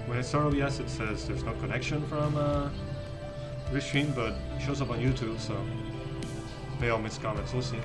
When I start OBS, it says there's no connection from Restream, but it shows up on YouTube, so they all miss comments. We'll see.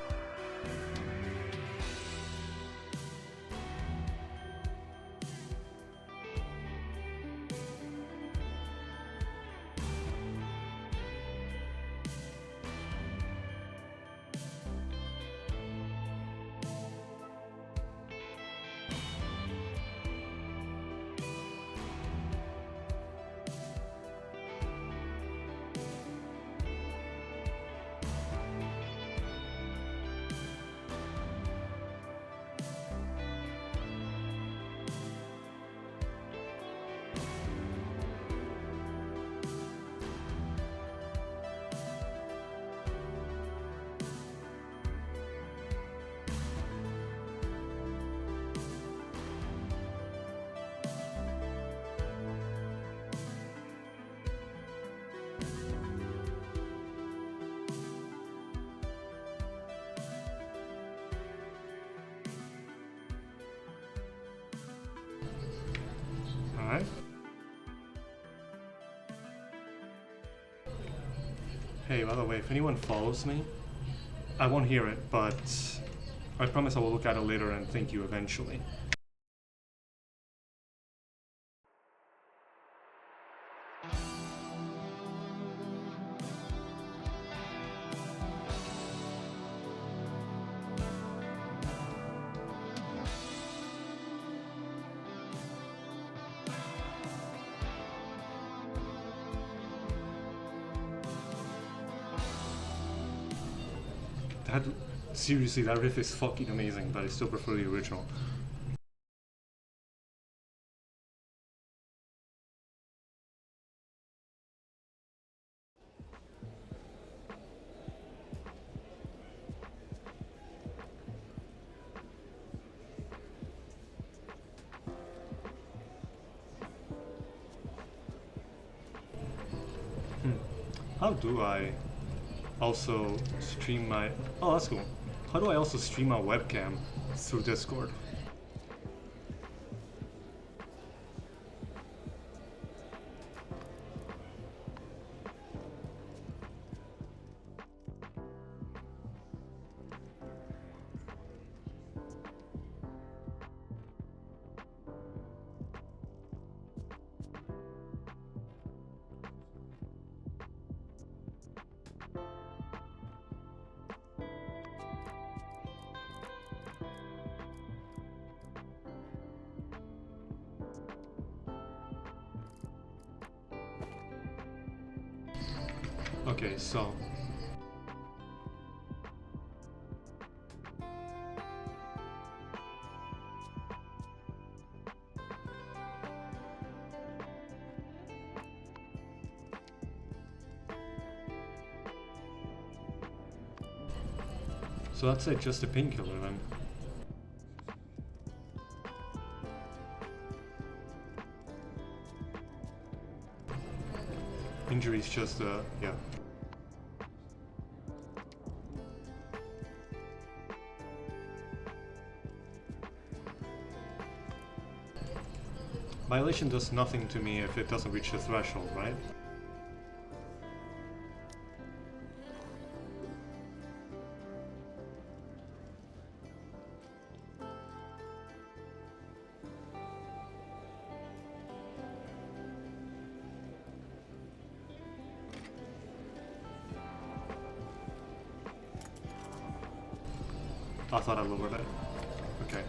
Alright. Hey, by the way, if anyone follows me, I won't hear it, but I promise I will look at it later and thank you eventually. That, seriously, that riff is fucking amazing, but I still prefer the original. How do I also stream my... Oh, that's cool. How do I also stream my webcam through Discord? Okay, so... So that's it, just a painkiller then. Injury's just, yeah. Violation does nothing to me if it doesn't reach the threshold, right? I thought I lowered it. Okay.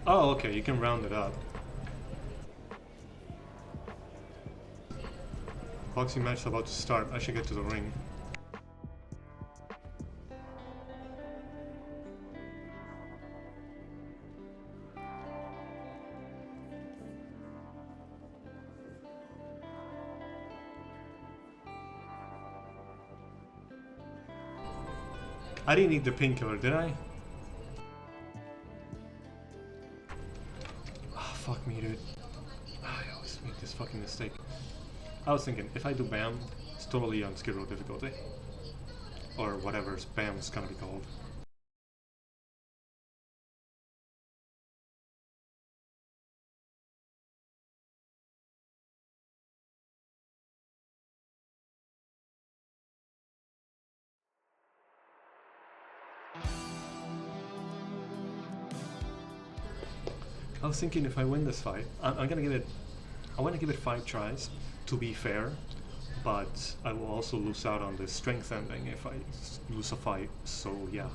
Oh, okay, you can round it up. Boxing match about to start. I should get to the ring. I didn't need the painkiller, did I? me, dude. I always make this fucking mistake. I was thinking, if I do BAM, it's totally on Skid Row difficulty. Or whatever BAM is gonna be called. I was thinking if I win this fight, I'm gonna give it. I want to give it 5 tries to be fair, but I will also lose out on the strength ending if I lose a fight. So yeah,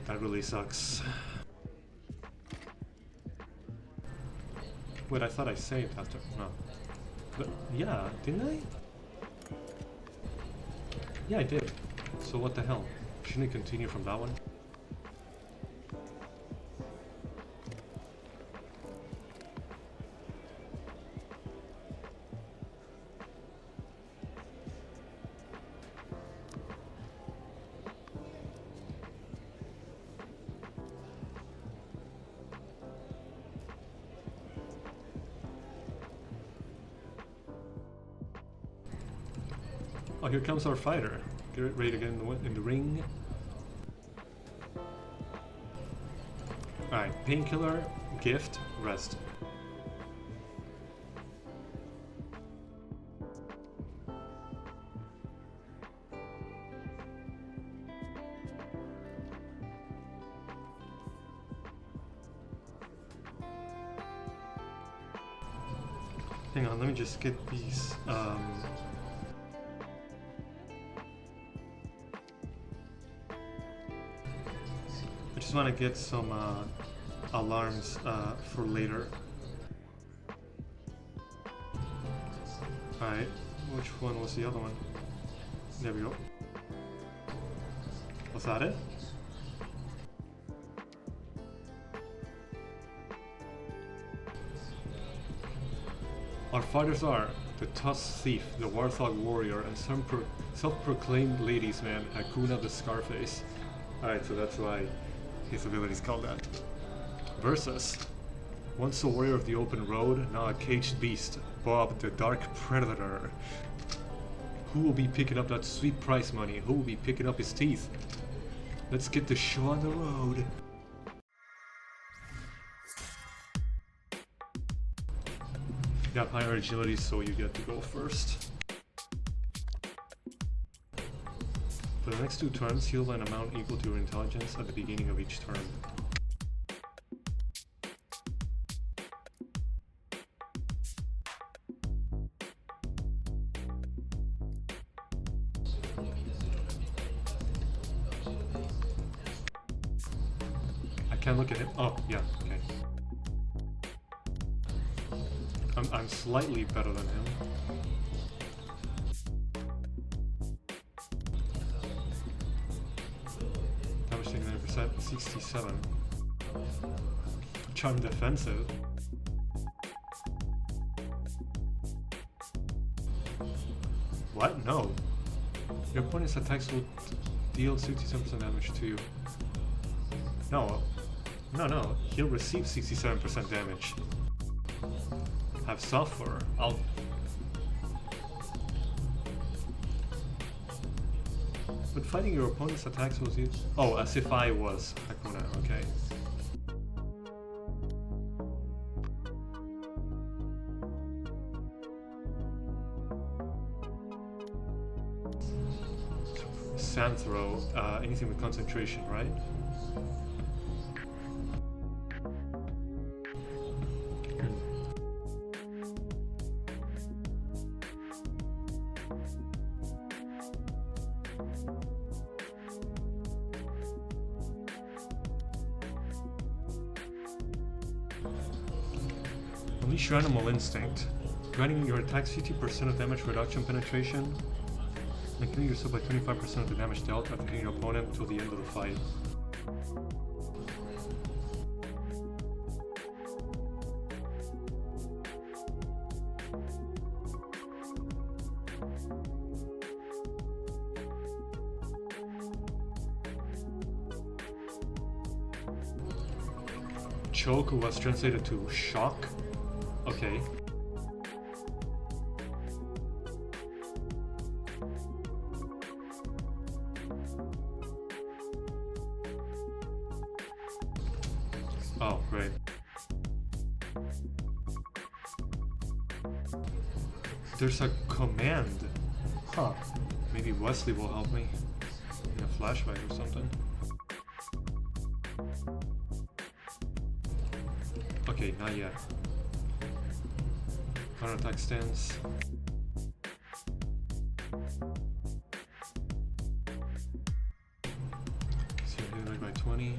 that really sucks. Wait, I thought I saved after. No, but yeah, didn't I? Yeah, I did. So what the hell? Shouldn't I continue from that one? Oh, here comes our fighter. Get ready to get in the ring. Alright, painkiller, gift, rest. Hang on, let me just get these. I just want to get some alarms for later. Alright, which one was the other one? There we go. Was that it? Our fighters are the Tusk Thief, the Warthog Warrior, and some self-proclaimed ladies man, Hakuna the Scarface. Alright, so that's why his ability is called that. Versus, once a warrior of the open road, now a caged beast, Bob the Dark Predator. Who will be picking up that sweet prize money? Who will be picking up his teeth? Let's get the show on the road. You got higher agility, so you get to go first. For the next 2 turns, heal an amount equal to your intelligence at the beginning of each turn. I can't look at him. Oh, yeah, okay. I'm slightly better than him. Damage taken 9%, 67. Charm defensive. What? No. Your opponent's attacks will deal 67% damage to you. No. No. He'll receive 67% damage. Have suffer. I'll. But fighting your opponent's attacks was used. Oh, as if I was Hakuna, okay. Sand throw, anything with concentration, right? Unleash your animal instinct, granting your attacks 50% of damage reduction penetration, and killing yourself by 25% of the damage dealt after hitting your opponent until the end of the fight. choke was translated to shock. Okay. Oh, great. There's a command. Huh. Maybe Wesley will help me in a flashback or something. Okay, not yet. Counterattack stance. So hit right by 20.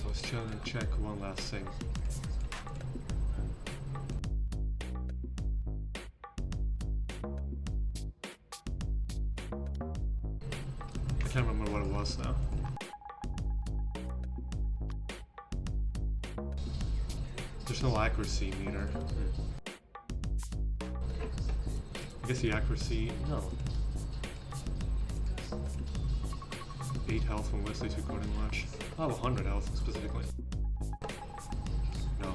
Let's chill and check one last thing. I can't remember what it was now. There's no accuracy meter. I guess the accuracy, no. 8 health from Wesley's recording watch. Oh, 100 health specifically. No.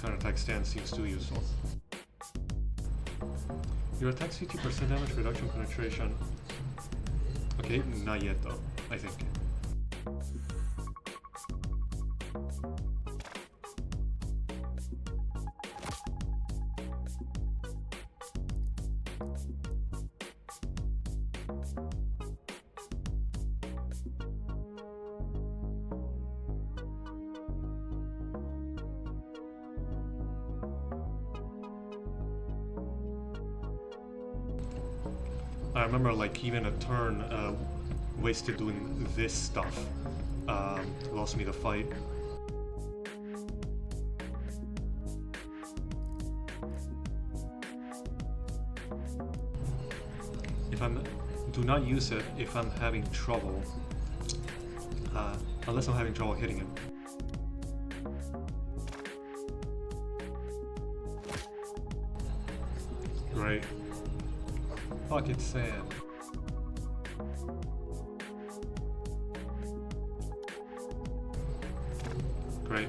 Counterattack stance seems too useful. Your attacks 50% damage reduction penetration. Okay, not yet though, I think. I remember like even a turn wasted doing this stuff lost me the fight. Do not use it if I'm having trouble, unless I'm having trouble hitting him. Great. Pocket sand. Great.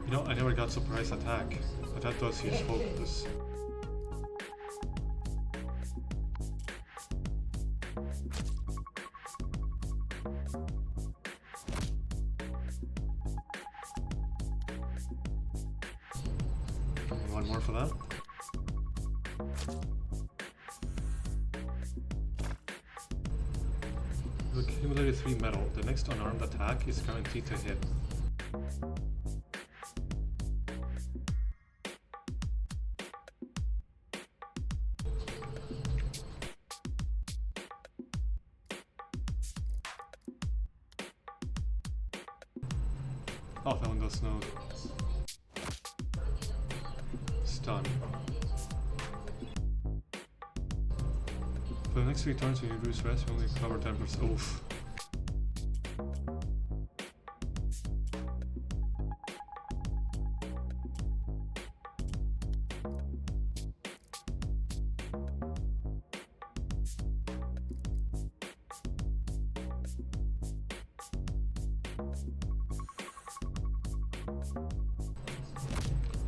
You know, I never got surprise attack, but that does use focus. One more for that. You accumulated 3 metal. The next unarmed attack is guaranteed to hit. Oh, that one does no stun. For the next 3 turns when you lose rest, you only cover 10%. Oof.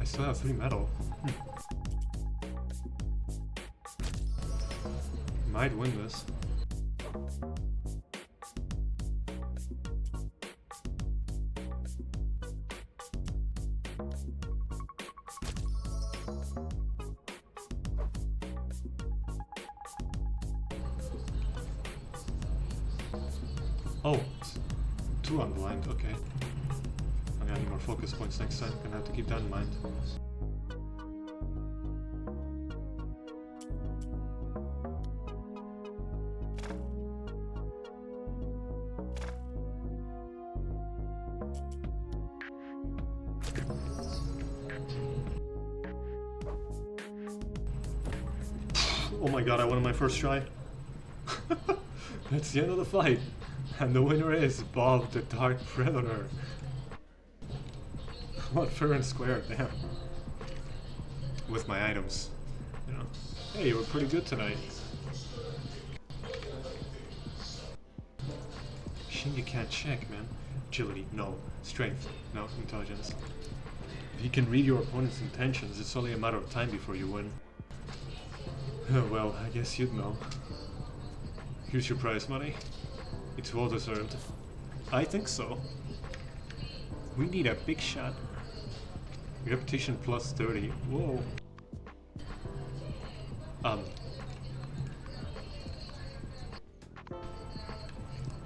I still have 3 metal. Might win this. Oh, 2 unblind, okay. I'm gonna need more focus points next time, gonna have to keep that in mind. Oh my god, I won my first try. That's the end of the fight. And the winner is Bob the Dark Predator. What fair and square, damn. With my items, you know. Hey, you were pretty good tonight. Shame you can't check, man. Agility, no. Strength, no. Intelligence. If you can read your opponent's intentions, it's only a matter of time before you win. Well, I guess you'd know. Here's your prize money. It's well deserved. I think so. We need a big shot. Reputation plus 30. Whoa.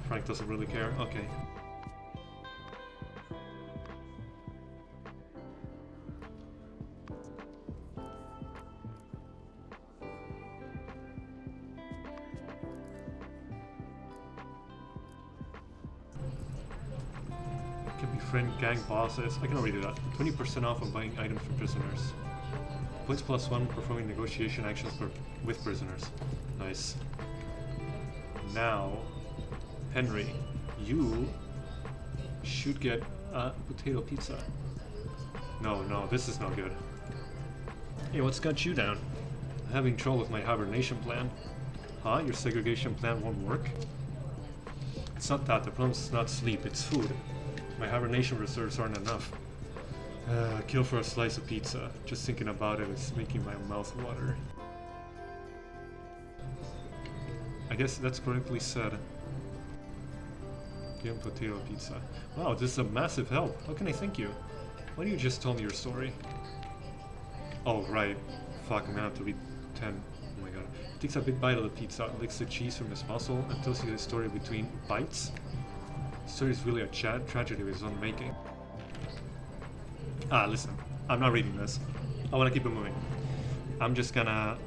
Frank doesn't really care. Okay. Can befriend gang bosses. I can already do that. 20% off on buying items for prisoners. Points plus 1 performing negotiation actions with prisoners. Nice. Now, Henry, you should get a potato pizza. No, this is not good. Hey, what's got you down? I'm having trouble with my hibernation plan. Huh? Your segregation plan won't work? It's not that. The problem's not sleep, it's food. My hibernation reserves aren't enough. Kill for a slice of pizza. Just thinking about it is making my mouth water. I guess that's correctly said. Give him potato pizza. Wow, this is a massive help. How can I thank you? Why don't you just tell me your story? Oh, right. Fuck, I'm gonna have to read 10. Oh my god. He takes a big bite of the pizza, licks the cheese from his muzzle, and tells you the story between bites. The story is really a tragedy of his own making. Listen. I'm not reading this. I want to keep it moving. I'm just gonna...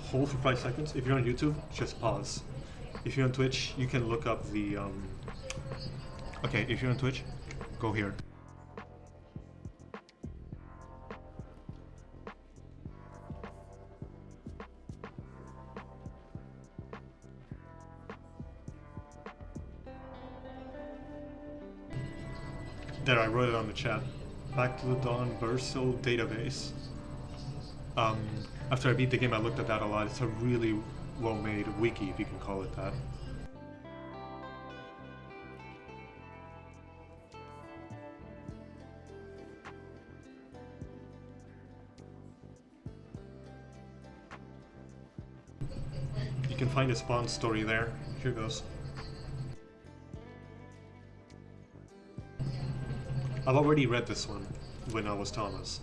hold for 5 seconds. If you're on YouTube, just pause. If you're on Twitch, you can look up the... Okay, if you're on Twitch, go here. There, I wrote it on the chat. Back to the Dawn Bursal database. After I beat the game, I looked at that a lot. It's a really well-made wiki, if you can call it that. You can find a Spawn story there. Here goes. I've already read this one when I was Thomas.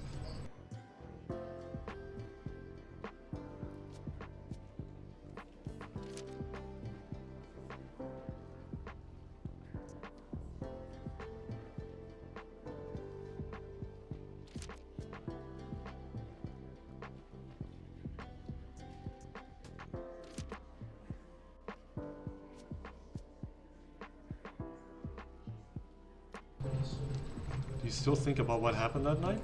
Do you still think about what happened that night?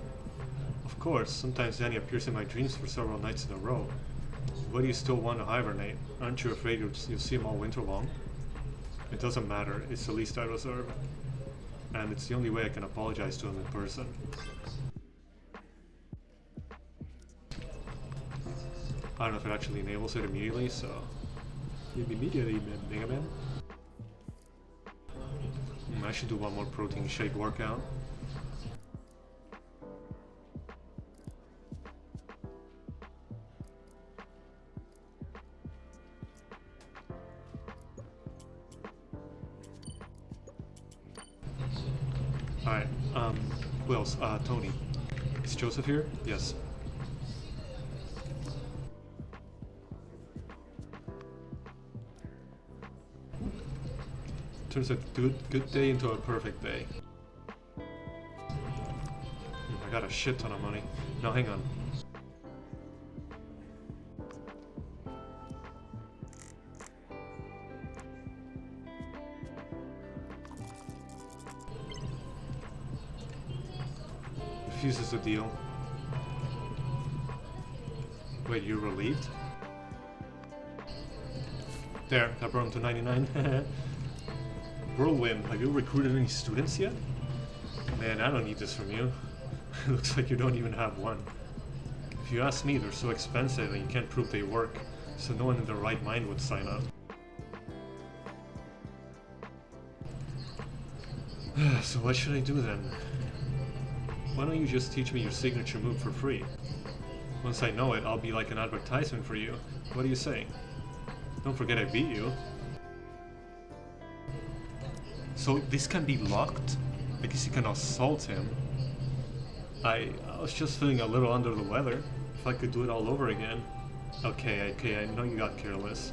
Of course, sometimes Danny appears in my dreams for several nights in a row. Why do you still want to hibernate? Aren't you afraid you'll see him all winter long? It doesn't matter, it's the least I deserve. And it's the only way I can apologize to him in person. I don't know if it actually enables it immediately, so... Immediately, Mega Man. I should do one more protein shake workout. Alright, who else? Tony. Is Joseph here? Yes. Turns a good day into a perfect day. I got a shit ton of money. Now hang on. refuses the deal. Wait, you're relieved? There, that brought him to 99. Whirlwind, have you recruited any students yet? Man, I don't need this from you. Looks like you don't even have one. If you ask me, they're so expensive and you can't prove they work, so no one in their right mind would sign up. So what should I do then? Why don't you just teach me your signature move for free? Once I know it, I'll be like an advertisement for you. What do you say? Don't forget I beat you. So this can be locked? I guess you can assault him. I was just feeling a little under the weather. If I could do it all over again. Okay, I know you got careless.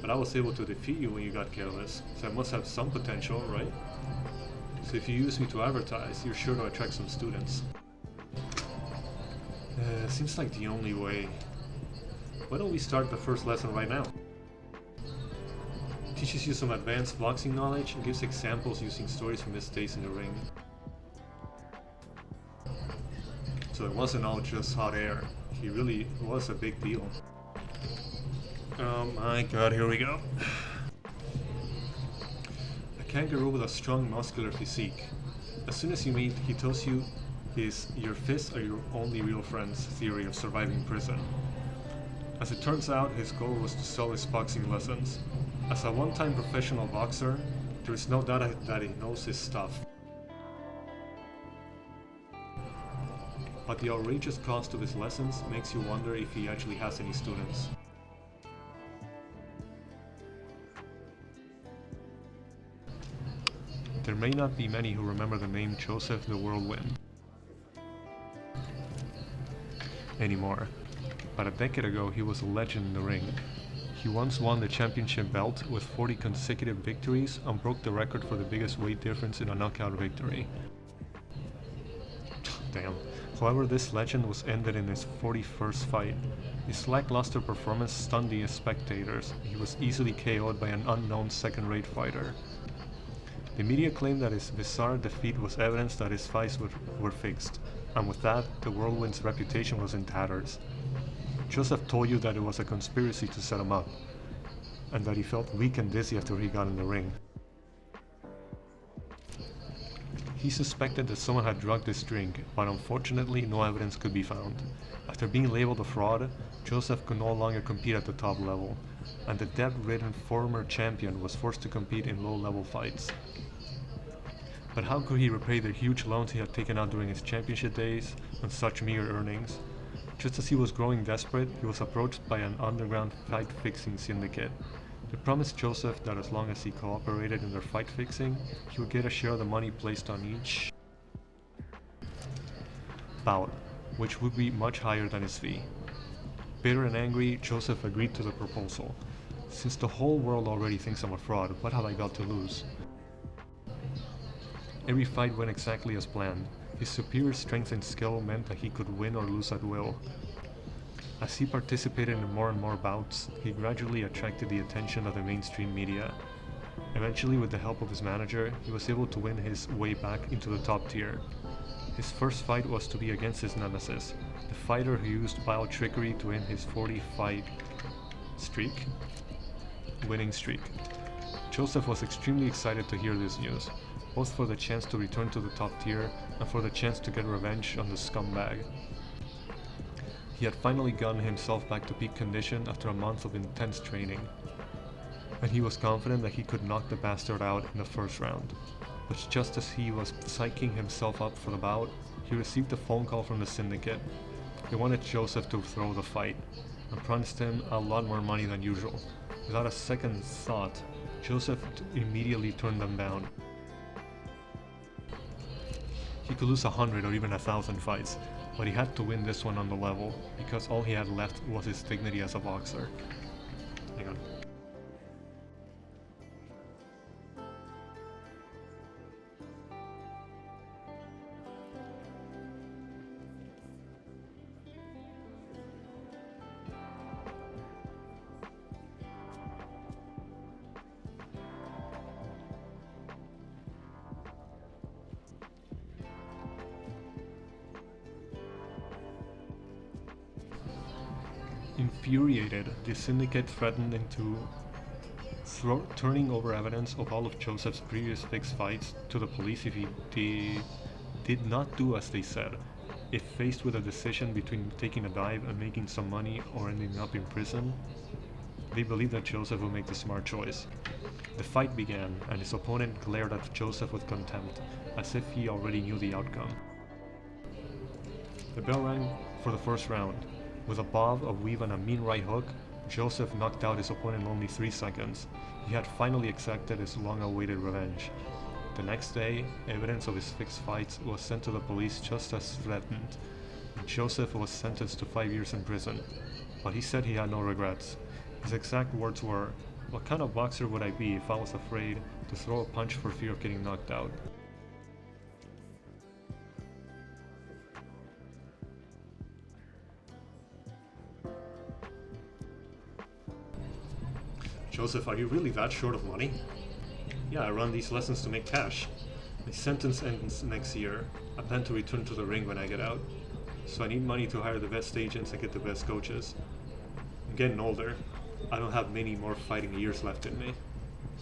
But I was able to defeat you when you got careless. So I must have some potential, right? So if you use me to advertise, you're sure to attract some students. Seems like the only way. Why don't we start the first lesson right now? Teaches you some advanced boxing knowledge and gives examples using stories from his days in the ring. So it wasn't all just hot air. He really was a big deal. Oh my god, here we go. A kangaroo with a strong muscular physique. As soon as you meet, he tells you your fists are your only real friends theory of surviving prison. As it turns out, his goal was to sell his boxing lessons. As a one-time professional boxer, there is no doubt that he knows his stuff. But the outrageous cost of his lessons makes you wonder if he actually has any students. There may not be many who remember the name Joseph the Whirlwind anymore, but a decade ago he was a legend in the ring. He once won the championship belt with 40 consecutive victories and broke the record for the biggest weight difference in a knockout victory. Damn. However, this legend was ended in his 41st fight. His lackluster performance stunned the spectators. He was easily KO'd by an unknown second-rate fighter. The media claimed that his bizarre defeat was evidence that his fights were fixed, and with that, the Whirlwind's reputation was in tatters. Joseph told you that it was a conspiracy to set him up, and that he felt weak and dizzy after he got in the ring. He suspected that someone had drugged his drink, but unfortunately no evidence could be found. After being labeled a fraud, Joseph could no longer compete at the top level, and the debt-ridden former champion was forced to compete in low-level fights. But how could he repay the huge loans he had taken out during his championship days on such meager earnings? Just as he was growing desperate, he was approached by an underground fight-fixing syndicate. They promised Joseph that as long as he cooperated in their fight fixing, he would get a share of the money placed on each bout, which would be much higher than his fee. Bitter and angry, Joseph agreed to the proposal. Since the whole world already thinks I'm a fraud, what have I got to lose? Every fight went exactly as planned. His superior strength and skill meant that he could win or lose at will. As he participated in more and more bouts, he gradually attracted the attention of the mainstream media. Eventually, with the help of his manager, he was able to win his way back into the top tier. His first fight was to be against his nemesis, the fighter who used vile trickery to end his 40-fight winning streak. Joseph was extremely excited to hear this news, both for the chance to return to the top tier and for the chance to get revenge on the scumbag. He had finally gotten himself back to peak condition after a month of intense training, and he was confident that he could knock the bastard out in the first round. But just as he was psyching himself up for the bout, he received a phone call from the syndicate. They wanted Joseph to throw the fight, and promised him a lot more money than usual. Without a second thought, Joseph immediately turned them down. He could lose 100 or even 1,000 fights, but he had to win this one on the level, because all he had left was his dignity as a boxer. Hang on. Infuriated, the syndicate threatened into turning over evidence of all of Joseph's previous fixed fights to the police if he did not do as they said. If faced with a decision between taking a dive and making some money or ending up in prison, they believed that Joseph would make the smart choice. The fight began, and his opponent glared at Joseph with contempt, as if he already knew the outcome. The bell rang for the first round. With a bob, a weave, and a mean right hook, Joseph knocked out his opponent in only 3 seconds. He had finally exacted his long-awaited revenge. The next day, evidence of his fixed fights was sent to the police just as threatened. Joseph was sentenced to 5 years in prison, but he said he had no regrets. His exact words were, "What kind of boxer would I be if I was afraid to throw a punch for fear of getting knocked out?" Joseph, are you really that short of money? Yeah, I run these lessons to make cash. My sentence ends next year. I plan to return to the ring when I get out. So I need money to hire the best agents and get the best coaches. I'm getting older. I don't have many more fighting years left in me.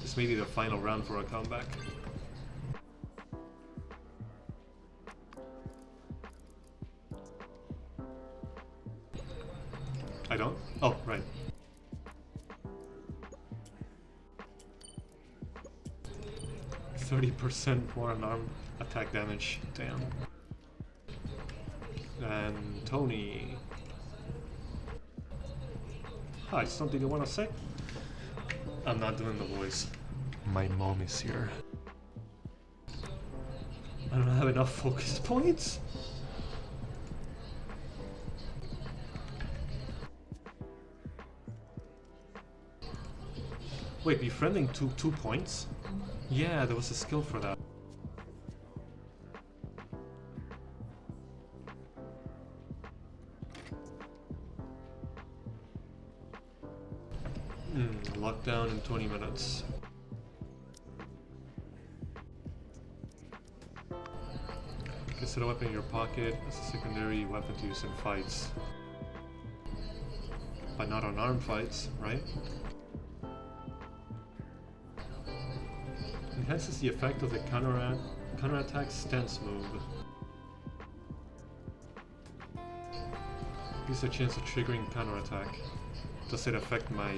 This may be the final round for a comeback. I don't? Oh, right. 30% more unarmed attack damage. Damn. And Tony. Hi, something you wanna say? I'm not doing the voice. My mom is here. I don't have enough focus points? Wait, befriending took 2 points? Yeah, there was a skill for that. Lockdown in 20 minutes. Consider a weapon in your pocket as a secondary weapon to use in fights. But not unarmed fights, right? Enhances the effect of the counterattack stance move. Gives a chance of triggering counterattack. Does it affect my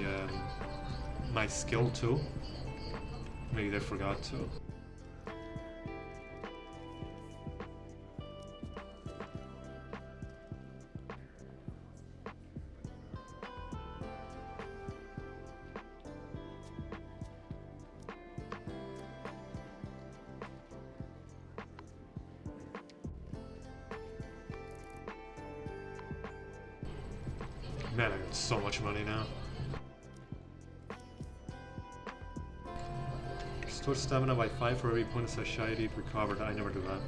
my skill too? Maybe they forgot to. Man, I got so much money now. Restore stamina by 5 for every point of satiety recovered. I never do that.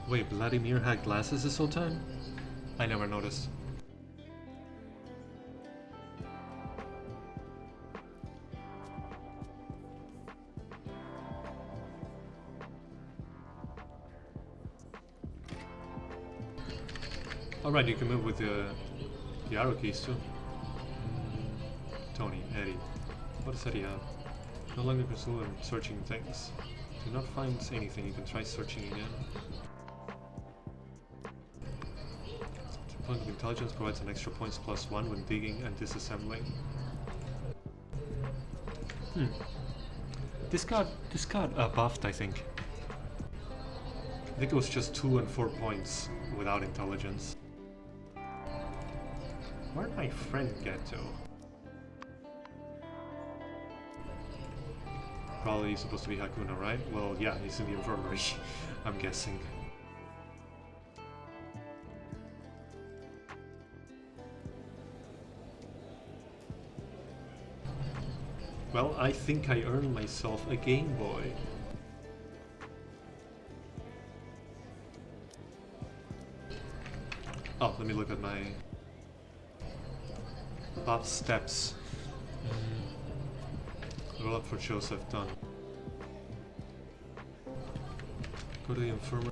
Wait, Vladimir had glasses this whole time? I never noticed. Alright, you can move with the arrow keys too. Tony, Eddie. What does Eddie have? No longer consumed in searching things. Do not find anything, you can try searching again. Point of intelligence provides an extra points +1 when digging and disassembling. This got buffed, I think. I think it was just 2 and 4 points without intelligence. Where'd my friend get to? Probably supposed to be Hakuna, right? Well, yeah, he's in the infirmary, I'm guessing. Well, I think I earned myself a Game Boy. Oh, let me look at my top steps. Roll up for Joseph, done. Go to the infirmary.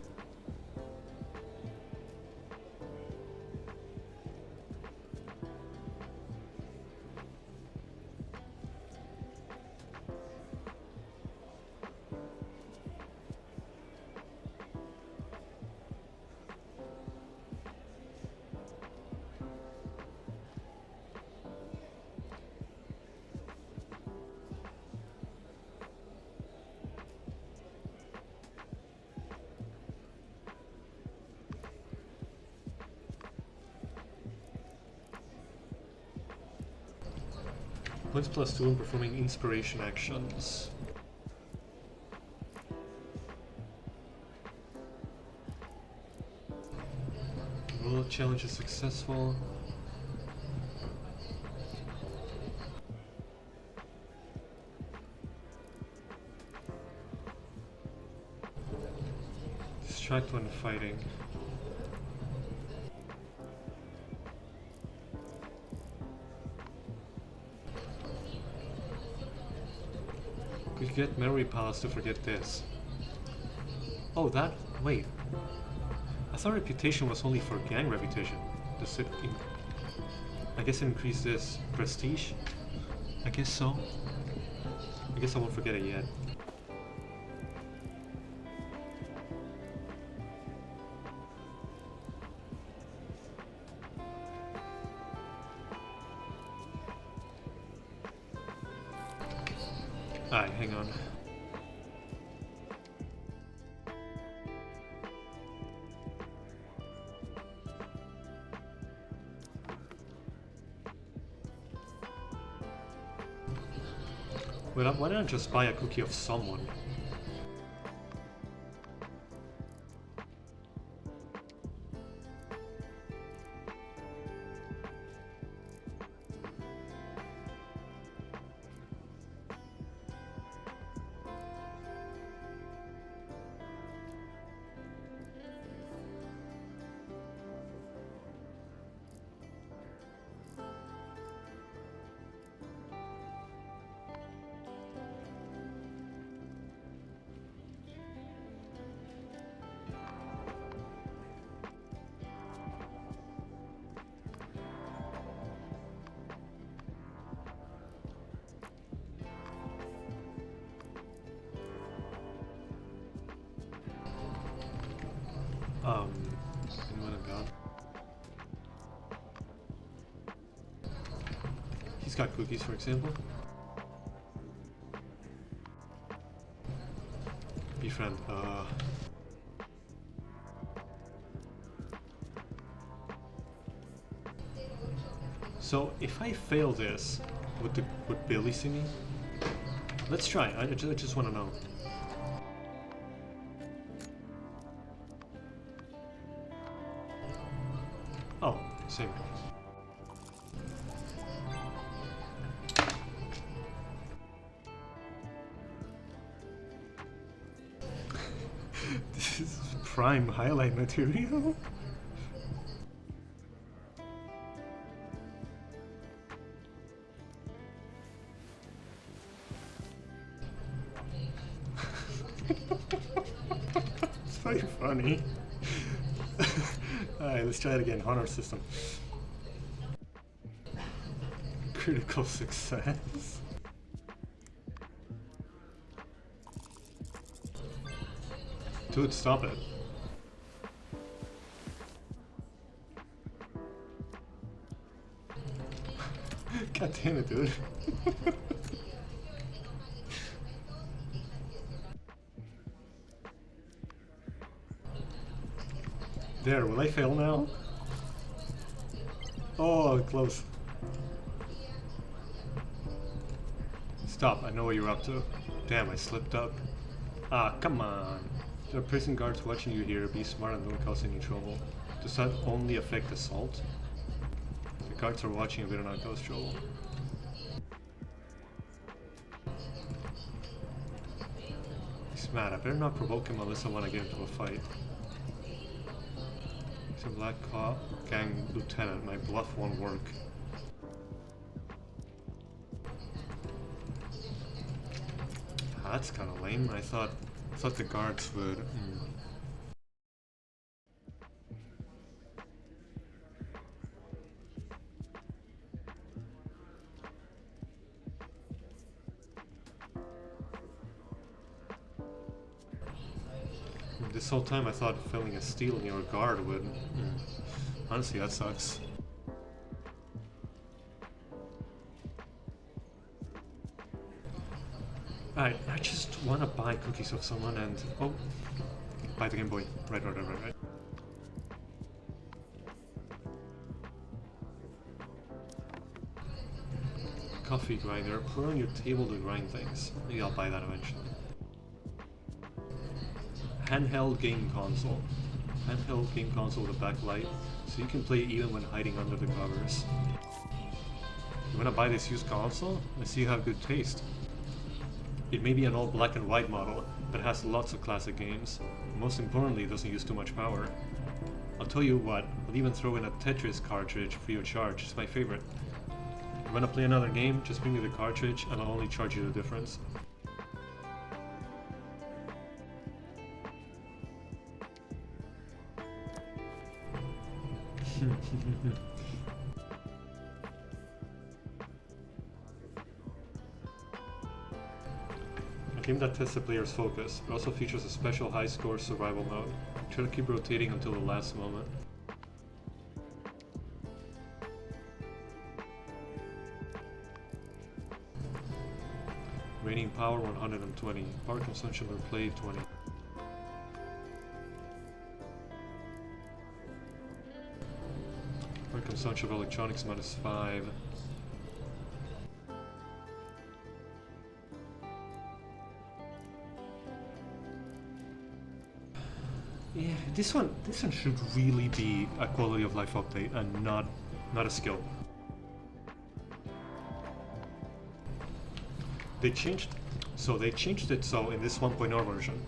Points +2 when performing inspiration actions. Roll challenge is successful. Distract when fighting. We get memory palace to forget this. Oh, that. Wait. I thought reputation was only for gang reputation. Does it. I guess it increases prestige? I guess so. I guess I won't forget it yet. Alright, hang on. Wait, why don't I just buy a cookie of someone? Anyone of God? He's got cookies, for example. Befriend, So, if I fail this, would Billy see me? Let's try, I just want to know. Oh, same. This is prime highlight material. It's very funny. Alright, let's try it again. Honor system. Critical success. Dude, stop it. God damn it, dude. There, will I fail now? Oh, close. Stop, I know what you're up to. Damn, I slipped up. Ah, come on. There are prison guards watching you here. Be smart and don't cause any trouble. Does that only affect assault? The guards are watching, you better not cause trouble. He's mad. I better not provoke him unless I want to get into a fight. He's a Black Claw gang lieutenant. My bluff won't work. That's kind of lame. I thought the guards would. This whole time I thought filling a steal in your guard would... Honestly, that sucks. Alright, I just wanna buy cookies of someone and... Oh! Buy the Game Boy. Right. Coffee grinder. Put on your table to grind things. Maybe I'll buy that eventually. Handheld game console. Handheld game console with a backlight, so you can play even when hiding under the covers. You wanna buy this used console? I see you have good taste. It may be an all black and white model, but has lots of classic games. Most importantly, it doesn't use too much power. I'll tell you what, I'll even throw in a Tetris cartridge free of charge. It's my favorite. You wanna play another game? Just bring me the cartridge and I'll only charge you the difference. A game that tests the player's focus. It also features a special high-score survival mode. Try to keep rotating until the last moment. Rating power 120. Power consumption per play 20. Power consumption of electronics -5. Yeah, this one should really be a quality of life update and not a skill. They changed it so in this 1.0 version,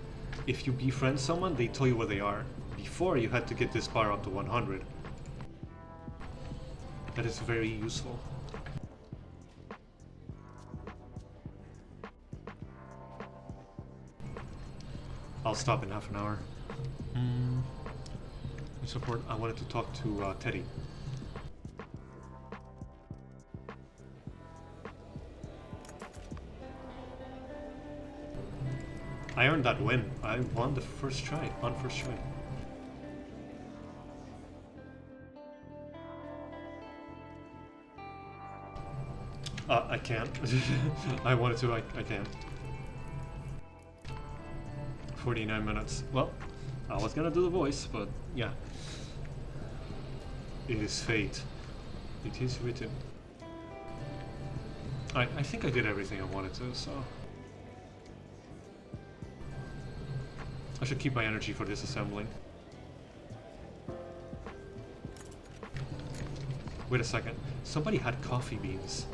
if you befriend someone, they tell you where they are. Before, you had to get this bar up to 100. That is very useful. I'll stop in half an hour. Support. I wanted to talk to Teddy. I earned that win. I won the first try. On first try. I can't. I wanted to. I can't. 49 minutes. Well, I was gonna do the voice, but yeah. It is fate. It is written. I think I did everything I wanted to, so... I should keep my energy for disassembling. Wait a second. Somebody had coffee beans.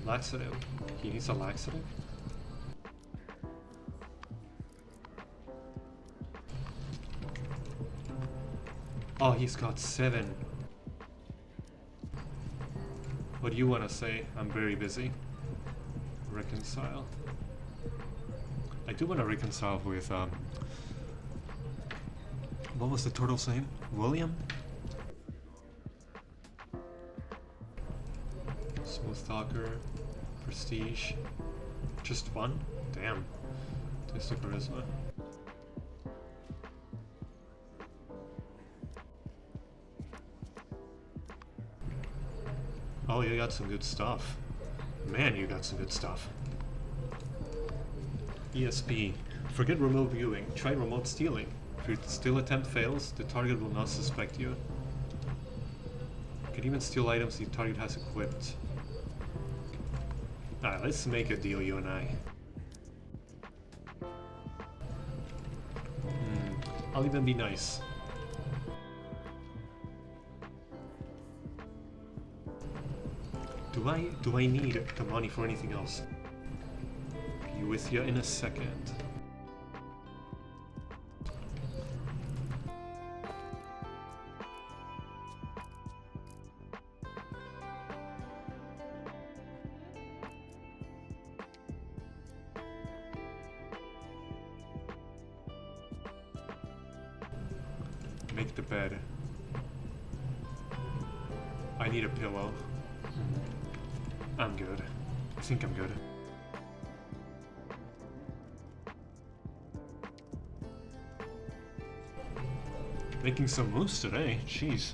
Laxative. He needs a laxative? Oh, he's got 7. What do you want to say? I'm very busy. Reconcile. I do want to reconcile with, what was the turtle's name? William? Smooth talker. Prestige. Just one? Damn. Taste of charisma. Oh, you got some good stuff. Man, you got some good stuff. ESP. Forget remote viewing. Try remote stealing. If your steal attempt fails, the target will not suspect you. You can even steal items the target has equipped. Alright, let's make a deal, you and I. I'll even be nice. Do I need the money for anything else? Be with you in a second. Make the bed. I need a pillow. I'm good. I think I'm good. Making some moves today, jeez.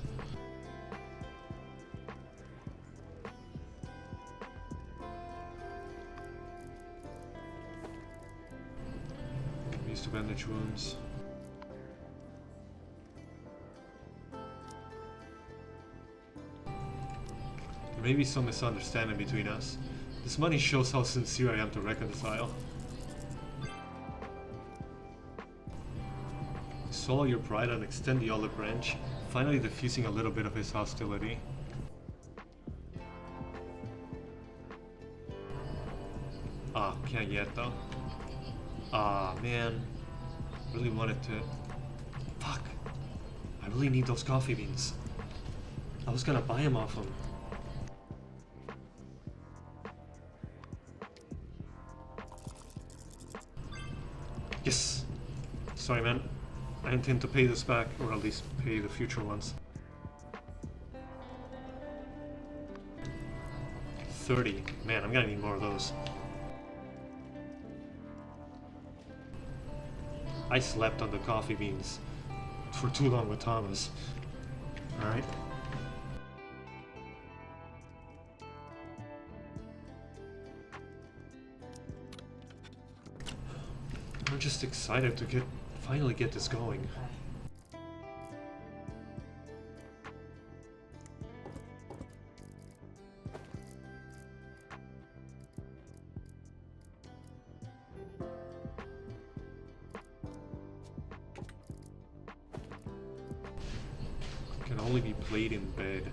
Use to bandage wounds. There may be some misunderstanding between us. This money shows how sincere I am to reconcile. Swallow your pride and extend the olive branch, finally diffusing a little bit of his hostility. Ah, can't yet though. Ah, man. Really wanted to... Fuck. I really need those coffee beans. I was gonna buy them off him. Yes! Sorry, man. I intend to pay this back, or at least pay the future ones. 30. Man, I'm gonna need more of those. I slept on the coffee beans for too long with Thomas. Alright. I'm just excited to finally get this going. Can only be played in bed.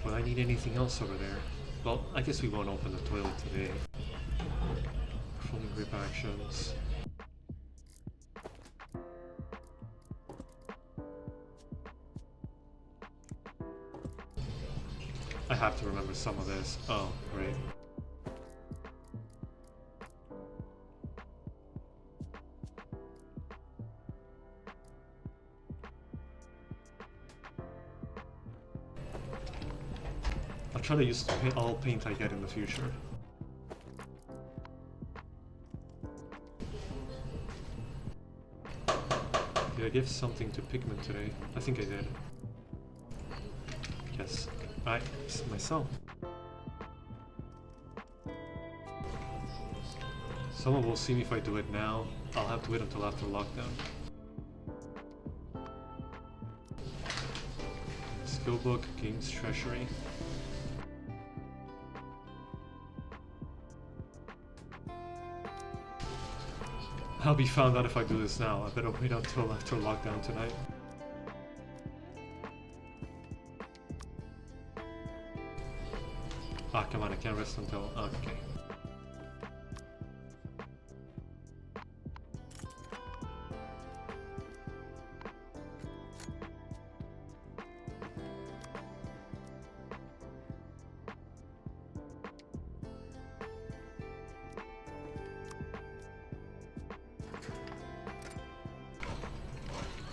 Will I need anything else over there? Well, I guess we won't open the toilet today. Performing grip actions. I have to remember some of this. Oh, great. I'll try to use all paint I get in the future. Did I give something to Pigment today? I think I did. Yes. Alright, this is myself. Someone will see me if I do it now. I'll have to wait until after lockdown. Skill book, games treasury. I'll be found out if I do this now. I better wait until after lockdown tonight. Ah, come on, I can't rest until... Okay.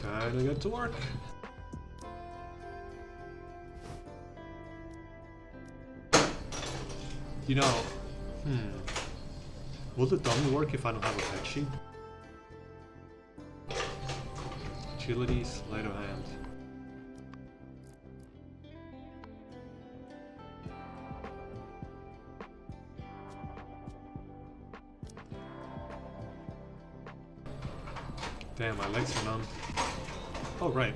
Time to get to work. You know, will the dummy work if I don't have a pet sheet? Agility, sleight of hand. Damn, my legs are numb. Oh, right.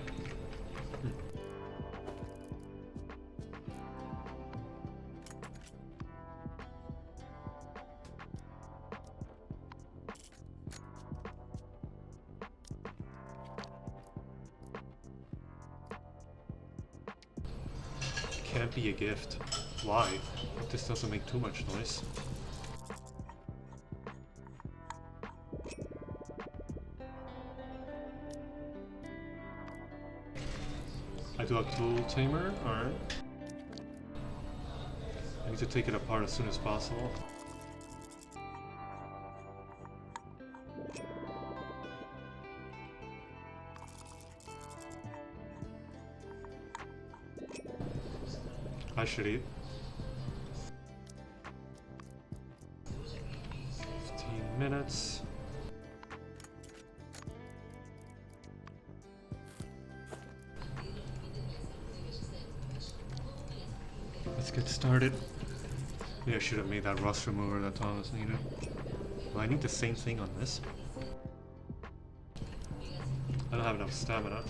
Can't be a gift. Why? Hope this doesn't make too much noise. I do have tool tamer, alright. I need to take it apart as soon as possible. I should eat. 15 minutes. Let's get started. Maybe I should have made that rust remover that Thomas needed. Well, I need the same thing on this. I don't have enough stamina.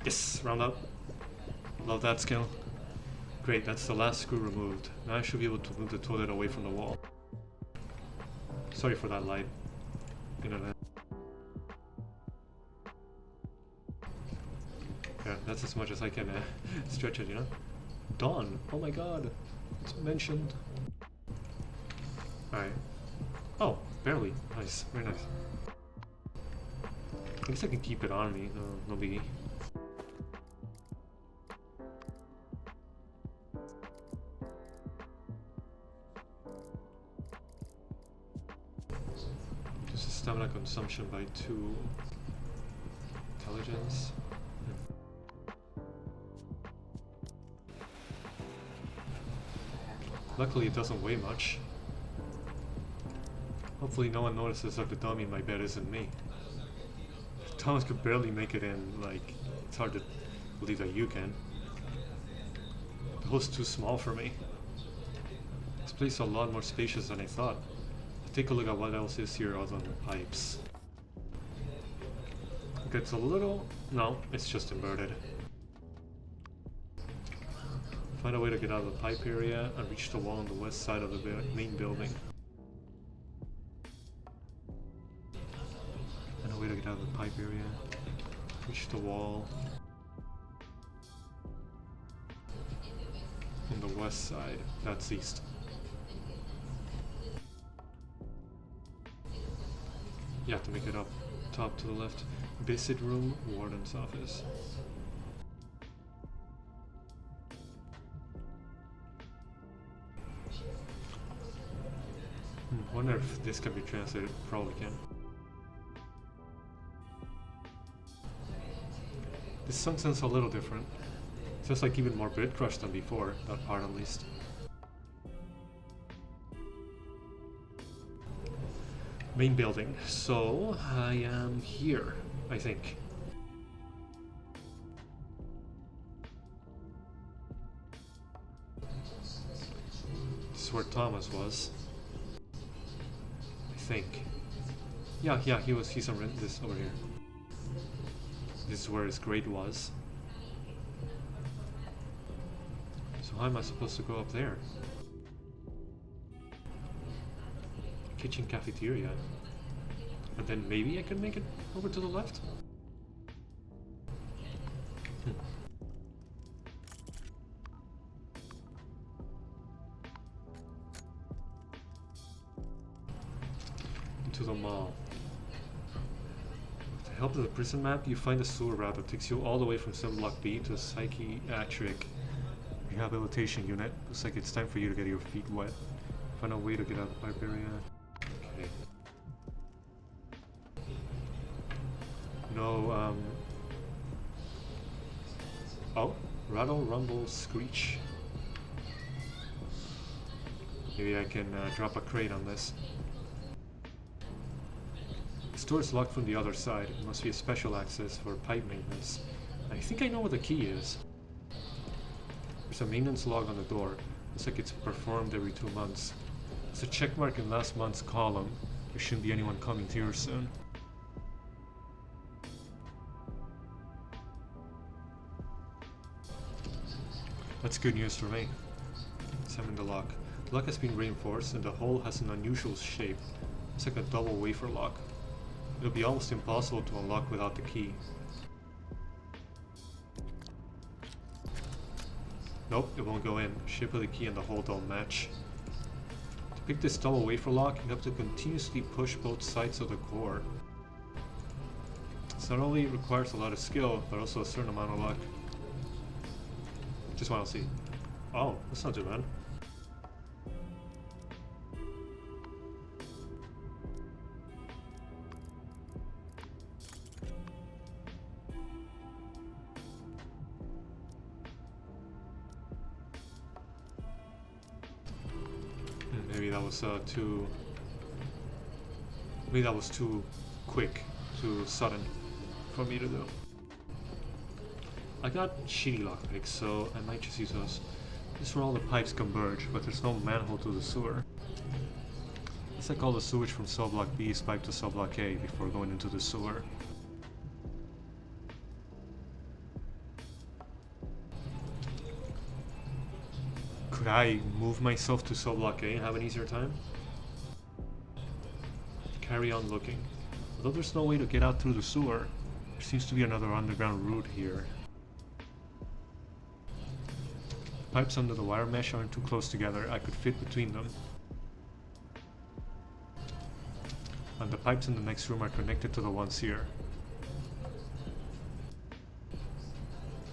Yes, round up. Love that skill. Great, that's the last screw removed. Now I should be able to move the toilet away from the wall. Sorry for that light. Internet. Yeah, that's as much as I can stretch it, you know? Dawn! Oh my god! It's mentioned. Alright. Oh, barely. Nice. Very nice. I guess I can keep it on me. No biggie. Stamina consumption by 2. Intelligence. Luckily it doesn't weigh much. Hopefully no one notices that the dummy in my bed isn't me. Thomas could barely make it in, like, it's hard to believe that you can. The hole's too small for me. This place is a lot more spacious than I thought. Take a look at what else is here other than pipes. It gets a little... no, it's just inverted. Find a way to get out of the pipe area and reach the wall on the west side of the main building. Find a way to get out of the pipe area. Reach the wall. On the west side, that's east. You have to make it up top to the left. Visit room, warden's office. Wonder if this can be translated. Probably can. This song sounds a little different. It sounds like even more Brit Crush than before, that part at least. Main building. So I am here, I think. This is where Thomas was. I think. Yeah, he's on this over here. This is where his grate was. So how am I supposed to go up there? Kitchen cafeteria. And then maybe I can make it over to the left? Into the mall. With the help of the prison map, you find a sewer route that takes you all the way from cell block B to a psychiatric rehabilitation unit. Looks like it's time for you to get your feet wet. Find a way to get out of the pipe area. Okay. No, oh, rattle, rumble, screech. Maybe I can drop a crate on this. The store is locked from the other side. It must be a special access for pipe maintenance. I think I know what the key is. There's a maintenance log on the door. Looks like it's performed every 2 months. There's a check mark in last month's column. There shouldn't be anyone coming here soon. That's good news for me. Examine the lock. The lock has been reinforced and the hole has an unusual shape. It's like a double wafer lock. It'll be almost impossible to unlock without the key. Nope, it won't go in. Shape of the key and the hole don't match. To pick this double wafer lock, you have to continuously push both sides of the core. This not only requires a lot of skill, but also a certain amount of luck. Just want to see. Oh, that's not too bad. Maybe that was too... Maybe that was too quick, too sudden for me to do. I got shitty lockpicks, so I might just use those. This is where all the pipes converge, but there's no manhole to the sewer. It's like all the sewage from cell block B is piped to cell block A before going into the sewer. Could I move myself to cell block A and have an easier time? Carry on looking. Although there's no way to get out through the sewer, there seems to be another underground route here. Pipes under the wire mesh aren't too close together, I could fit between them. And the pipes in the next room are connected to the ones here.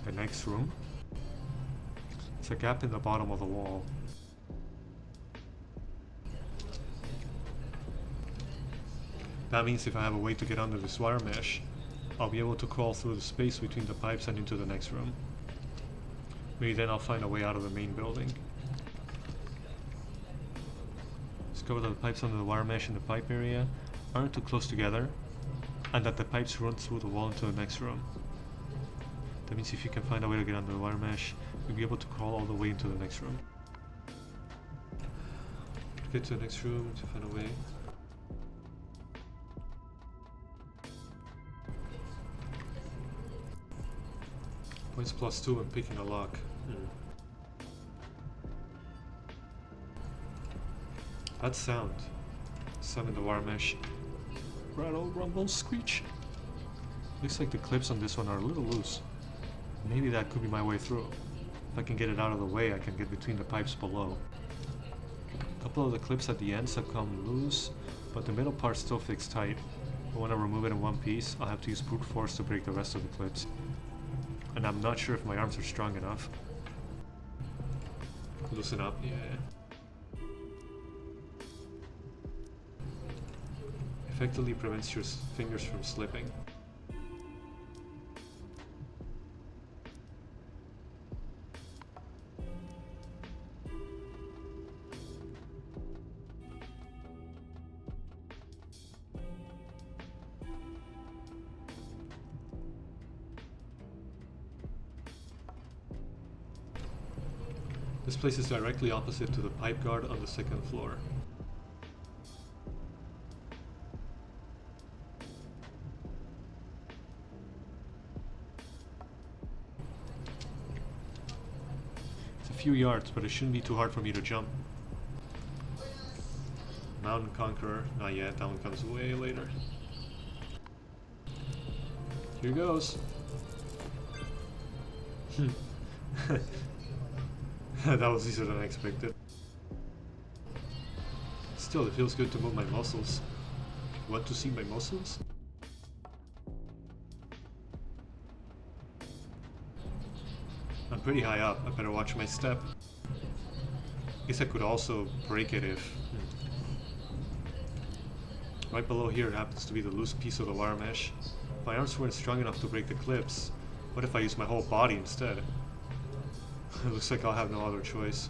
The next room? It's a gap in the bottom of the wall. That means if I have a way to get under this wire mesh, I'll be able to crawl through the space between the pipes and into the next room. Maybe then I'll find a way out of the main building. Discover that the pipes under the wire mesh in the pipe area aren't too close together, and that the pipes run through the wall into the next room. That means if you can find a way to get under the wire mesh, you'll be able to crawl all the way into the next room. Get to the next room to find a way. Points +2 when picking a lock. That sound. Some in the wire mesh. Rattle, rumble, screech. Looks like the clips on this one are a little loose. Maybe that could be my way through. If I can get it out of the way, I can get between the pipes below. A couple of the clips at the ends have come loose, but the middle part's still fixed tight. But when I remove it in one piece, I'll have to use brute force to break the rest of the clips. And I'm not sure if my arms are strong enough. Loosen up, yeah. Effectively prevents your fingers from slipping. This place is directly opposite to the pipe guard on the second floor. It's a few yards, but it shouldn't be too hard for me to jump. Mountain Conqueror, not yet, that one comes way later. Here goes. That was easier than I expected. Still, it feels good to move my muscles. Want to see my muscles? I'm pretty high up, I better watch my step. Guess I could also break it if... Right below here happens to be the loose piece of the wire mesh. If my arms weren't strong enough to break the clips, what if I use my whole body instead? It looks like I'll have no other choice.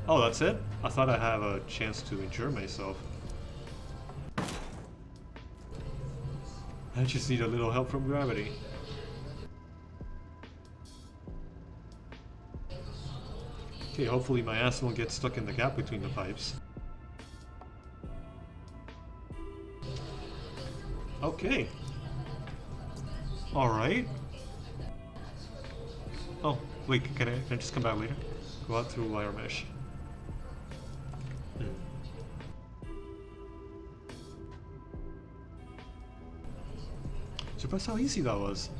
Oh, that's it? I thought I'd have a chance to injure myself. I just need a little help from gravity. Okay, hopefully my ass won't get stuck in the gap between the pipes. Okay. Alright. Oh, wait, can I just come back later? Go out through wire mesh. surprised how easy that was.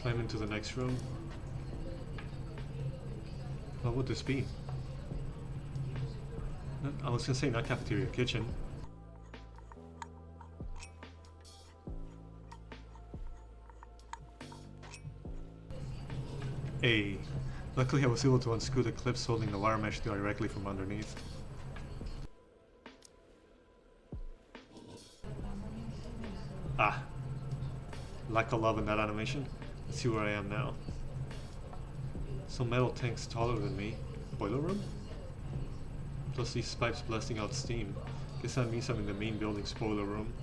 Climb into the next room. What would this be? I was gonna say not cafeteria, kitchen. A. Luckily I was able to unscrew the clips holding the wire mesh directly from underneath. Ah. Lack of love in that animation. Let's see where I am now. Some metal tanks taller than me. Boiler room? Plus these pipes blasting out steam. Guess that means I'm in the main building's boiler room.